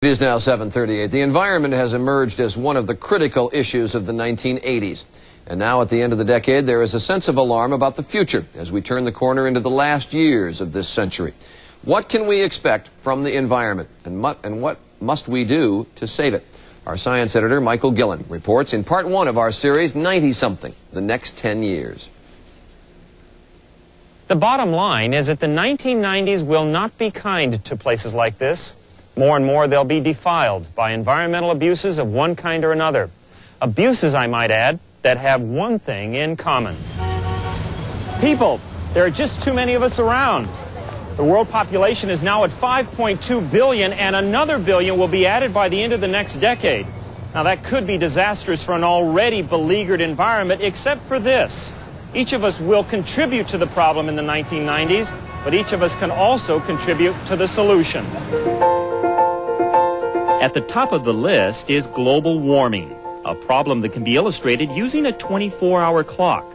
It is now 7:38. The environment has emerged as one of the critical issues of the 1980s. And now at the end of the decade, there is a sense of alarm about the future as we turn the corner into the last years of this century. What can we expect from the environment, and what must we do to save it? Our science editor, Michael Gillen, reports in part one of our series, 90-something, the next 10 years. The bottom line is that the 1990s will not be kind to places like this. More and more, they'll be defiled by environmental abuses of one kind or another. Abuses, I might add, that have one thing in common. People. There are just too many of us around. The world population is now at 5.2 billion, and another billion will be added by the end of the next decade. Now, that could be disastrous for an already beleaguered environment, except for this. Each of us will contribute to the problem in the 1990s, but each of us can also contribute to the solution. At the top of the list is global warming, a problem that can be illustrated using a 24-hour clock.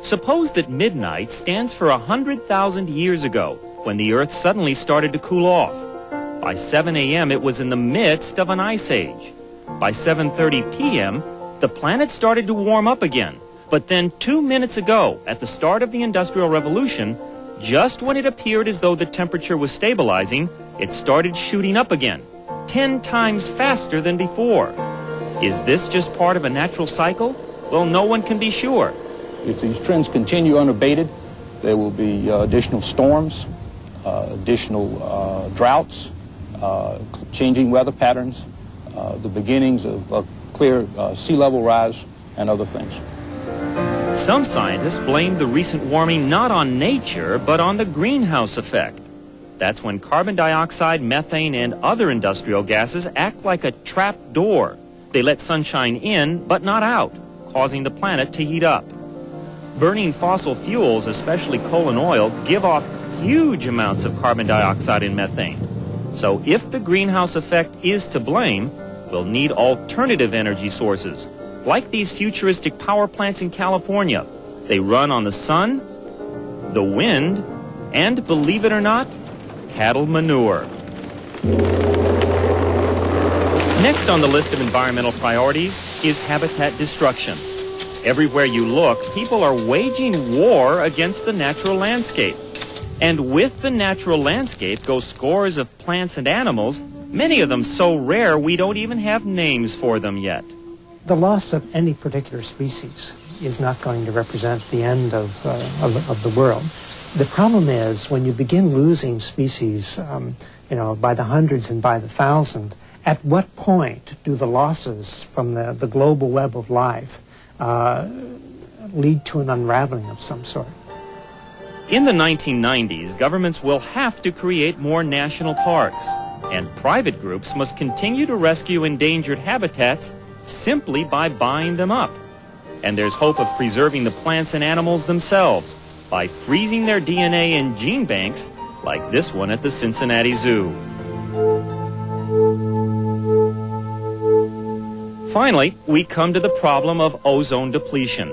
Suppose that midnight stands for 100,000 years ago, when the Earth suddenly started to cool off. By 7 a.m., it was in the midst of an ice age. By 7:30 p.m., the planet started to warm up again. But then 2 minutes ago, at the start of the Industrial Revolution, just when it appeared as though the temperature was stabilizing, it started shooting up again, 10 times faster than before. Is this just part of a natural cycle? Well, no one can be sure. If these trends continue unabated, there will be additional storms, additional droughts, changing weather patterns, the beginnings of clear sea level rise, and other things. Some scientists blame the recent warming not on nature, but on the greenhouse effect. That's when carbon dioxide, methane, and other industrial gases act like a trap door. They let sunshine in, but not out, causing the planet to heat up. Burning fossil fuels, especially coal and oil, give off huge amounts of carbon dioxide and methane. So if the greenhouse effect is to blame, we'll need alternative energy sources, like these futuristic power plants in California. They run on the sun, the wind, and, believe it or not, cattle manure. Next on the list of environmental priorities is habitat destruction. Everywhere you look, people are waging war against the natural landscape. And with the natural landscape go scores of plants and animals, many of them so rare we don't even have names for them yet. The loss of any particular species is not going to represent the end of the world. The problem is when you begin losing species, by the hundreds and by the thousand, at what point do the losses from the global web of life lead to an unraveling of some sort? In the 1990s, governments will have to create more national parks, and private groups must continue to rescue endangered habitats simply by buying them up. And there's hope of preserving the plants and animals themselves by freezing their DNA in gene banks like this one at the Cincinnati Zoo. Finally, we come to the problem of ozone depletion.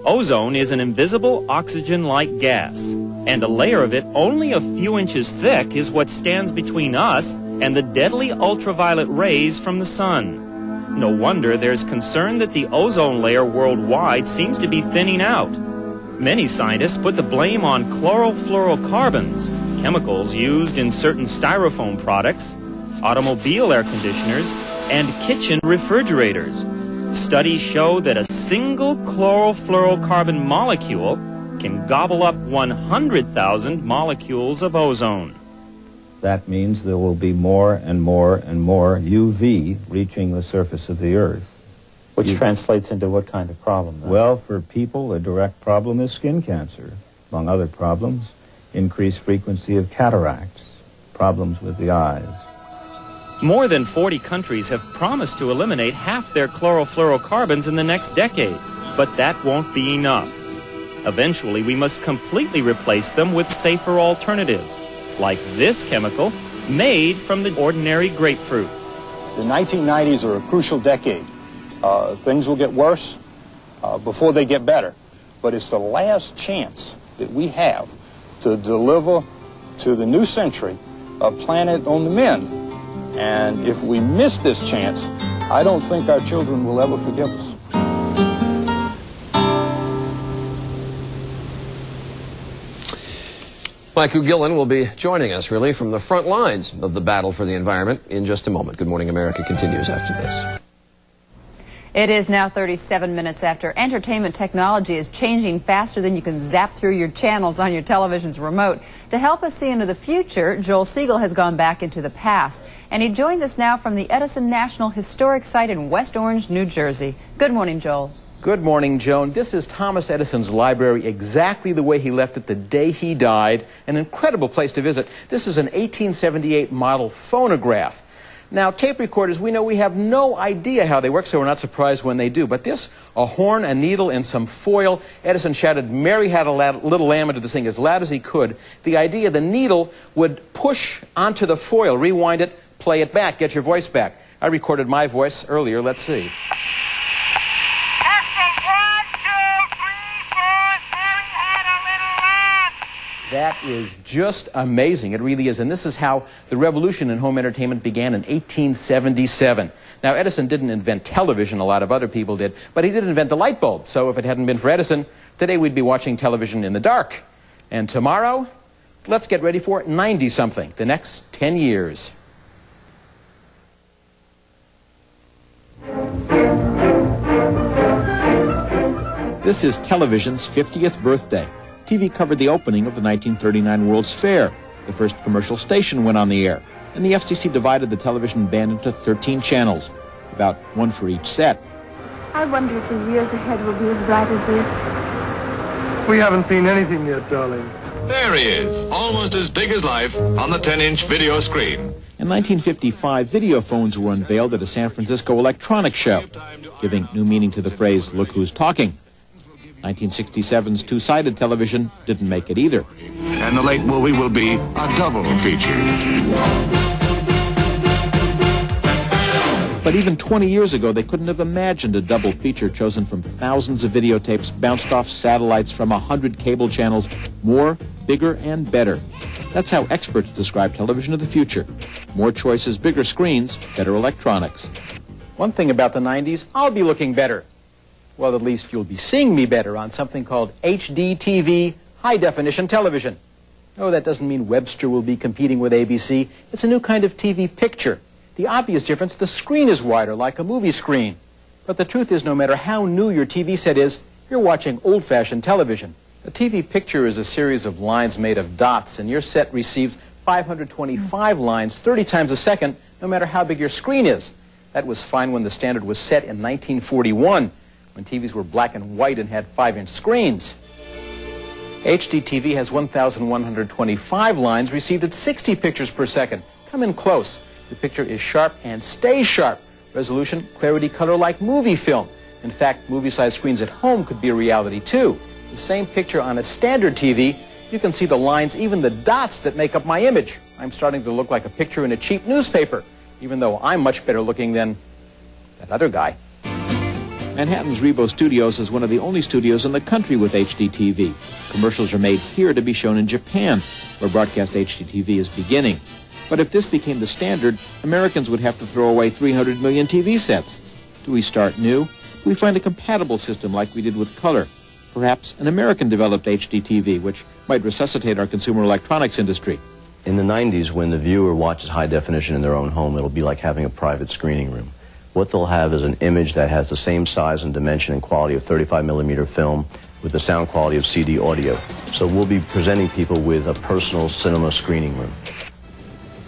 Ozone is an invisible oxygen-like gas, and a layer of it only a few inches thick is what stands between us and the deadly ultraviolet rays from the sun. No wonder there's concern that the ozone layer worldwide seems to be thinning out. Many scientists put the blame on chlorofluorocarbons, chemicals used in certain styrofoam products, automobile air conditioners, and kitchen refrigerators. Studies show that a single chlorofluorocarbon molecule can gobble up 100,000 molecules of ozone. That means there will be more and more and more UV reaching the surface of the Earth. Which translates into what kind of problem, then? Well, for people, a direct problem is skin cancer. Among other problems, increased frequency of cataracts, problems with the eyes. More than 40 countries have promised to eliminate half their chlorofluorocarbons in the next decade, but that won't be enough. Eventually, we must completely replace them with safer alternatives, like this chemical made from the ordinary grapefruit. The 1990s are a crucial decade. Things will get worse before they get better, but it's the last chance that we have to deliver to the new century a planet on the mend. And if we miss this chance, I don't think our children will ever forgive us. Mike Gillen will be joining us, really, from the front lines of the battle for the environment in just a moment. Good Morning America continues after this. It is now 37 minutes after. Entertainment technology is changing faster than you can zap through your channels on your television's remote. To help us see into the future, Joel Siegel has gone back into the past. And he joins us now from the Edison National Historic Site in West Orange, New Jersey. Good morning, Joel. Good morning, Joan. This is Thomas Edison's library, exactly the way he left it the day he died. An incredible place to visit. This is an 1878 model phonograph. Now, tape recorders, we know we have no idea how they work, so we're not surprised when they do. But this, a horn, a needle, and some foil. Edison shouted, "Mary had a little lamb," into this thing as loud as he could. The idea, the needle would push onto the foil, rewind it, play it back, get your voice back. I recorded my voice earlier. Let's see. That is just amazing. It really is. And this is how the revolution in home entertainment began in 1877. Now, Edison didn't invent television, a lot of other people did, but he did invent the light bulb. So if it hadn't been for Edison, today we'd be watching television in the dark. And tomorrow, let's get ready for 90-something, the next 10 years. This is television's 50th birthday. TV covered the opening of the 1939 World's Fair. The first commercial station went on the air, and the FCC divided the television band into 13 channels, about one for each set. I wonder if the years ahead will be as bright as this. We haven't seen anything yet, darling. There he is, almost as big as life, on the 10-inch video screen. In 1955, video phones were unveiled at a San Francisco electronics show, giving new meaning to the phrase, "Look who's talking." 1967's two-sided television didn't make it either. And the late movie will be a double feature. But even 20 years ago, they couldn't have imagined a double feature chosen from thousands of videotapes bounced off satellites from 100 cable channels. More, bigger, and better. That's how experts describe television of the future. More choices, bigger screens, better electronics. One thing about the 90s, I'll be looking better. Well, at least you'll be seeing me better on something called HD TV, high-definition television. No, that doesn't mean Webster will be competing with ABC. It's a new kind of TV picture. The obvious difference, the screen is wider, like a movie screen. But the truth is, no matter how new your TV set is, you're watching old-fashioned television. A TV picture is a series of lines made of dots, and your set receives 525 lines 30 times a second, no matter how big your screen is. That was fine when the standard was set in 1941. When TVs were black and white and had 5-inch screens. HD TV has 1,125 lines received at 60 pictures per second. Come in close. The picture is sharp and stays sharp. Resolution, clarity, color like movie film. In fact, movie-sized screens at home could be a reality too. The same picture on a standard TV, you can see the lines, even the dots that make up my image. I'm starting to look like a picture in a cheap newspaper, even though I'm much better looking than that other guy. Manhattan's Rebo Studios is one of the only studios in the country with HD TV. Commercials are made here to be shown in Japan, where broadcast HD TV is beginning. But if this became the standard, Americans would have to throw away 300 million TV sets. Do we start new? Do we find a compatible system like we did with color? Perhaps an American-developed HD TV, which might resuscitate our consumer electronics industry. In the 90s, when the viewer watches high definition in their own home, it'll be like having a private screening room. What they'll have is an image that has the same size and dimension and quality of 35mm film with the sound quality of CD audio. So we'll be presenting people with a personal cinema screening room.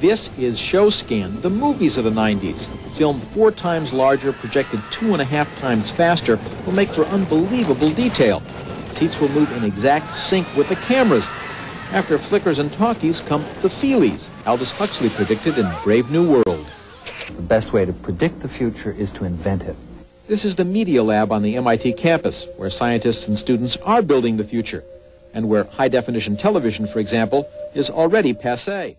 This is ShowScan, the movies of the 90s. Filmed 4 times larger, projected 2.5 times faster, will make for unbelievable detail. Seats will move in exact sync with the cameras. After flickers and talkies come the feelies, Aldous Huxley predicted in Brave New World. The best way to predict the future is to invent it. This is the Media Lab on the MIT campus, where scientists and students are building the future, and where high-definition television, for example, is already passé.